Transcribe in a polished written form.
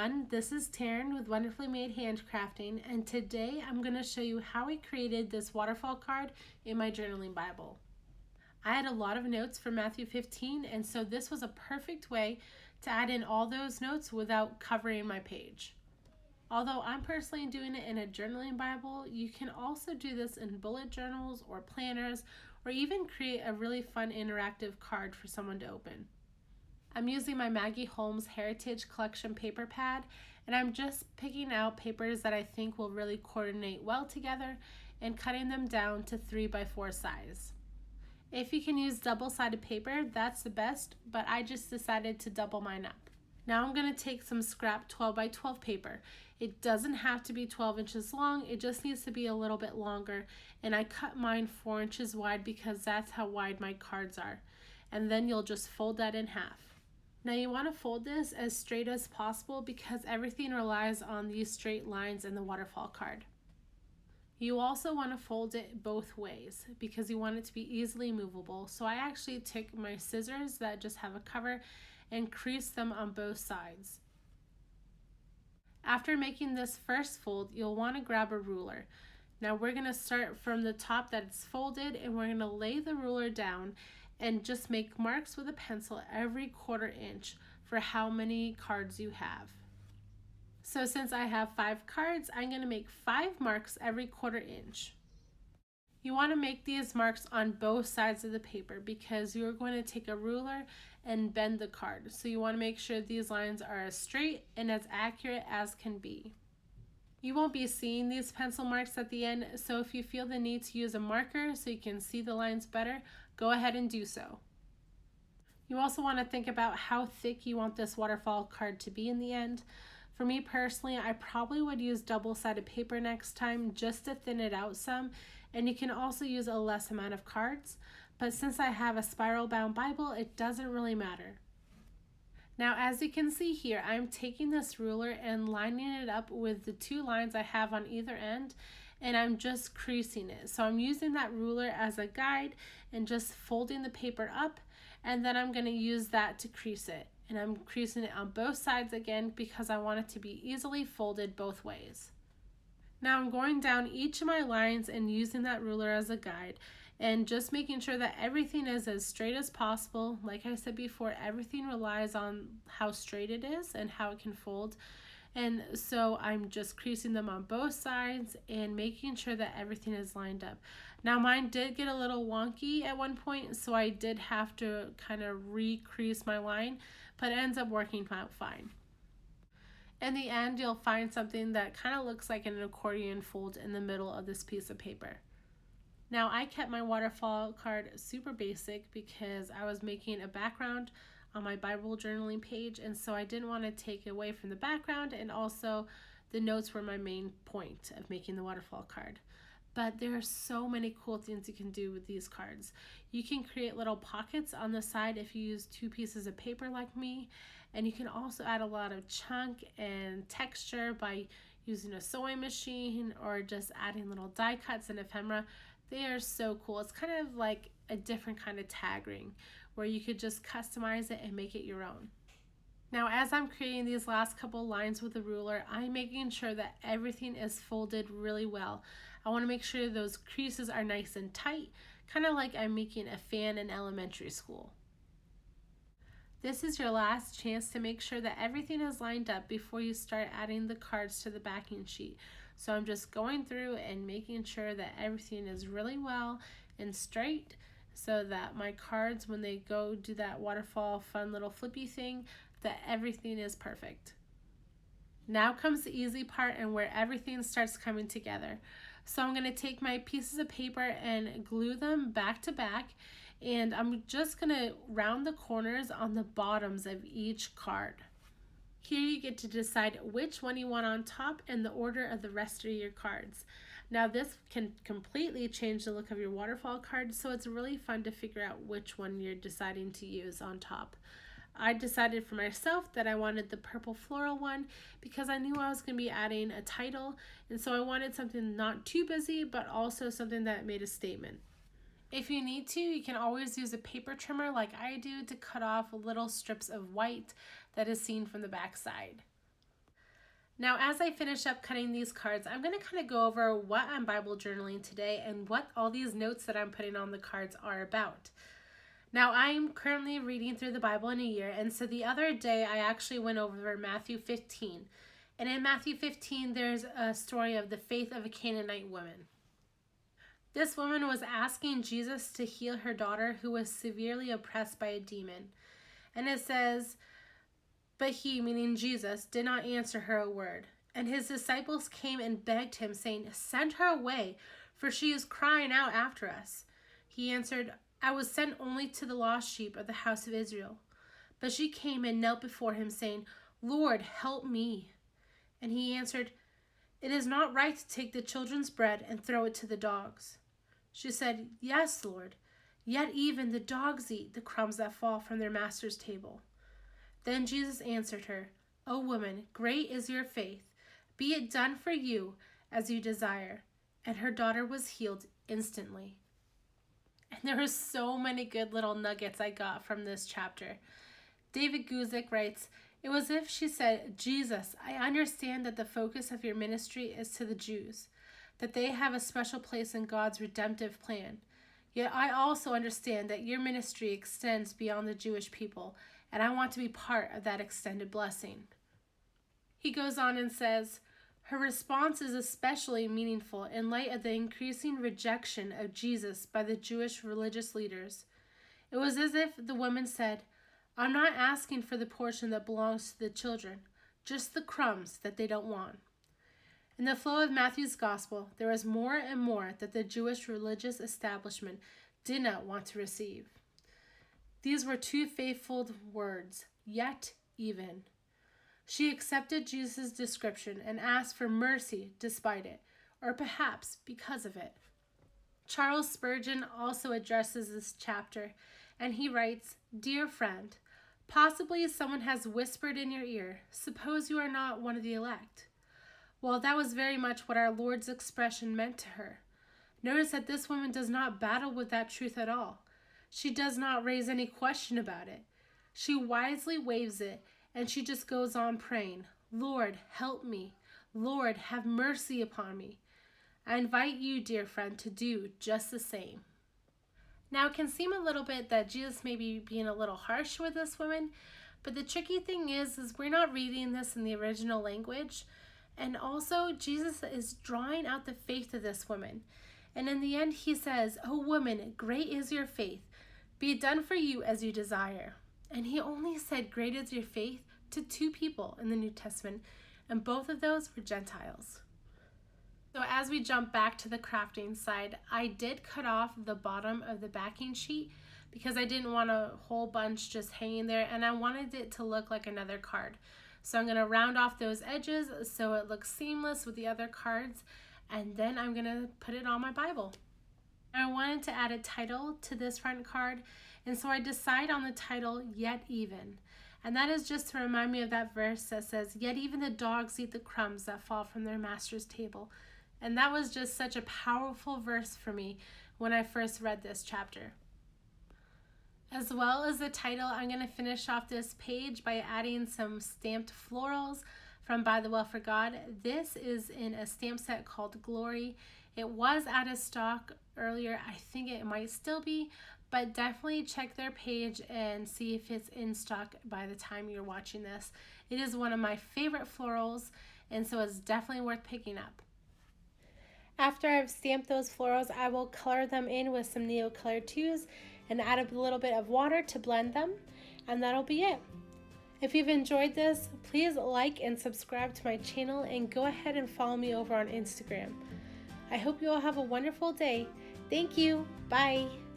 everyone, this is Taryn with Wonderfully Made Handcrafting, and today I'm going to show you how I created this waterfall card in my journaling Bible. I had a lot of notes for Matthew 15, and so this was a perfect way to add in all those notes without covering my page. Although I'm personally doing it in a journaling Bible, you can also do this in bullet journals or planners, or even create a really fun interactive card for someone to open. I'm using my Maggie Holmes Heritage Collection paper pad, and I'm just picking out papers that I think will really coordinate well together and cutting them down to 3x4 size. If you can use double-sided paper, that's the best, but I just decided to double mine up. Now I'm going to take some scrap 12x12 paper. It doesn't have to be 12 inches long, it just needs to be a little bit longer, and I cut mine 4 inches wide because that's how wide my cards are. And then you'll just fold that in half. Now you want to fold this as straight as possible because everything relies on these straight lines in the waterfall card. You also want to fold it both ways because you want it to be easily movable. So I actually took my scissors that just have a cover and creased them on both sides. After making this first fold, you'll want to grab a ruler. Now we're going to start from the top that it's folded, and we're going to lay the ruler down and just make marks with a pencil every 1/4 inch for how many cards you have. So since I have 5 cards, I'm going to make 5 marks every 1/4 inch. You want to make these marks on both sides of the paper because you're going to take a ruler and bend the card. So you want to make sure these lines are as straight and as accurate as can be. You won't be seeing these pencil marks at the end, so if you feel the need to use a marker so you can see the lines better, go ahead and do so. You also want to think about how thick you want this waterfall card to be in the end. For me personally, I probably would use double-sided paper next time just to thin it out some, and you can also use a less amount of cards, but since I have a spiral-bound Bible, it doesn't really matter. Now, as you can see here, I'm taking this ruler and lining it up with the 2 lines I have on either end, and I'm just creasing it. So I'm using that ruler as a guide and just folding the paper up, and then I'm going to use that to crease it. And I'm creasing it on both sides again because I want it to be easily folded both ways. Now I'm going down each of my lines and using that ruler as a guide and just making sure that everything is as straight as possible. Like I said before, everything relies on how straight it is and how it can fold. And so I'm just creasing them on both sides and making sure that everything is lined up. Now mine did get a little wonky at one point, so I did have to kind of re-crease my line, but it ends up working out fine. In the end, you'll find something that kind of looks like an accordion fold in the middle of this piece of paper. Now I kept my waterfall card super basic because I was making a background on my Bible journaling page, and so I didn't want to take away from the background, and also the notes were my main point of making the waterfall card. But there are so many cool things you can do with these cards. You can create little pockets on the side if you use 2 pieces of paper like me, and you can also add a lot of chunk and texture by using a sewing machine or just adding little die cuts and ephemera. They are so cool. It's kind of like a different kind of tag ring where you could just customize it and make it your own. Now, as I'm creating these last couple lines with the ruler, I'm making sure that everything is folded really well. I want to make sure those creases are nice and tight, kind of like I'm making a fan in elementary school. This is your last chance to make sure that everything is lined up before you start adding the cards to the backing sheet. So I'm just going through and making sure that everything is really well and straight so that my cards, when they go do that waterfall fun little flippy thing, that everything is perfect. Now comes the easy part and where everything starts coming together. So I'm going to take my pieces of paper and glue them back to back, and I'm just going to round the corners on the bottoms of each card. Here you get to decide which one you want on top and the order of the rest of your cards. Now this can completely change the look of your waterfall card, so it's really fun to figure out which one you're deciding to use on top. I decided for myself that I wanted the purple floral one because I knew I was going to be adding a title, and so I wanted something not too busy but also something that made a statement. If you need to, you can always use a paper trimmer like I do to cut off little strips of white that is seen from the back side. Now, as I finish up cutting these cards, I'm going to kind of go over what I'm Bible journaling today and what all these notes that I'm putting on the cards are about. Now, I'm currently reading through the Bible in a year, and so the other day I actually went over Matthew 15. And in Matthew 15, there's a story of the faith of a Canaanite woman. This woman was asking Jesus to heal her daughter who was severely oppressed by a demon. And it says, "But he," meaning Jesus, "did not answer her a word. And his disciples came and begged him, saying, 'Send her away, for she is crying out after us.' He answered, 'I was sent only to the lost sheep of the house of Israel.' But she came and knelt before him, saying, 'Lord, help me.' And he answered, 'It is not right to take the children's bread and throw it to the dogs.' She said, 'Yes, Lord, yet even the dogs eat the crumbs that fall from their master's table.' Then Jesus answered her, 'O woman, great is your faith. Be it done for you as you desire.' And her daughter was healed instantly." And there were so many good little nuggets I got from this chapter. David Guzik writes, "It was as if she said, 'Jesus, I understand that the focus of your ministry is to the Jews, that they have a special place in God's redemptive plan. Yet I also understand that your ministry extends beyond the Jewish people, and I want to be part of that extended blessing.'" He goes on and says, "Her response is especially meaningful in light of the increasing rejection of Jesus by the Jewish religious leaders. It was as if the woman said, 'I'm not asking for the portion that belongs to the children, just the crumbs that they don't want.'" In the flow of Matthew's gospel, there was more and more that the Jewish religious establishment did not want to receive. These were two faithful words, "yet even." She accepted Jesus' description and asked for mercy despite it, or perhaps because of it. Charles Spurgeon also addresses this chapter, and he writes, "Dear friend, possibly someone has whispered in your ear, 'Suppose you are not one of the elect.' Well, that was very much what our Lord's expression meant to her. Notice that this woman does not battle with that truth at all. She does not raise any question about it. She wisely waives it, and she just goes on praying, 'Lord, help me. Lord, have mercy upon me.' I invite you, dear friend, to do just the same." Now, it can seem a little bit that Jesus may be being a little harsh with this woman, but the tricky thing is we're not reading this in the original language. And also, Jesus is drawing out the faith of this woman. And in the end, he says, "O woman, great is your faith. Be it done for you as you desire." And he only said, "Great is your faith," to two people in the New Testament, and both of those were Gentiles. So as we jump back to the crafting side, I did cut off the bottom of the backing sheet because I didn't want a whole bunch just hanging there, and I wanted it to look like another card. So I'm going to round off those edges so it looks seamless with the other cards, and then I'm going to put it on my Bible. I wanted to add a title to this front card, and so I decided on the title, "Yet Even." And that is just to remind me of that verse that says, "Yet even the dogs eat the crumbs that fall from their master's table." And that was just such a powerful verse for me when I first read this chapter. As well as the title, I'm going to finish off this page by adding some stamped florals from By the Well for God. This is in a stamp set called Glory. It was out of stock earlier. I think it might still be, but definitely check their page and see if it's in stock by the time you're watching this. It is one of my favorite florals, and so it's definitely worth picking up. After I've stamped those florals, I will color them in with some NeoColor 2s and add a little bit of water to blend them, and that'll be it. If you've enjoyed this, please like and subscribe to my channel, and go ahead and follow me over on Instagram. I hope you all have a wonderful day. Thank you. Bye.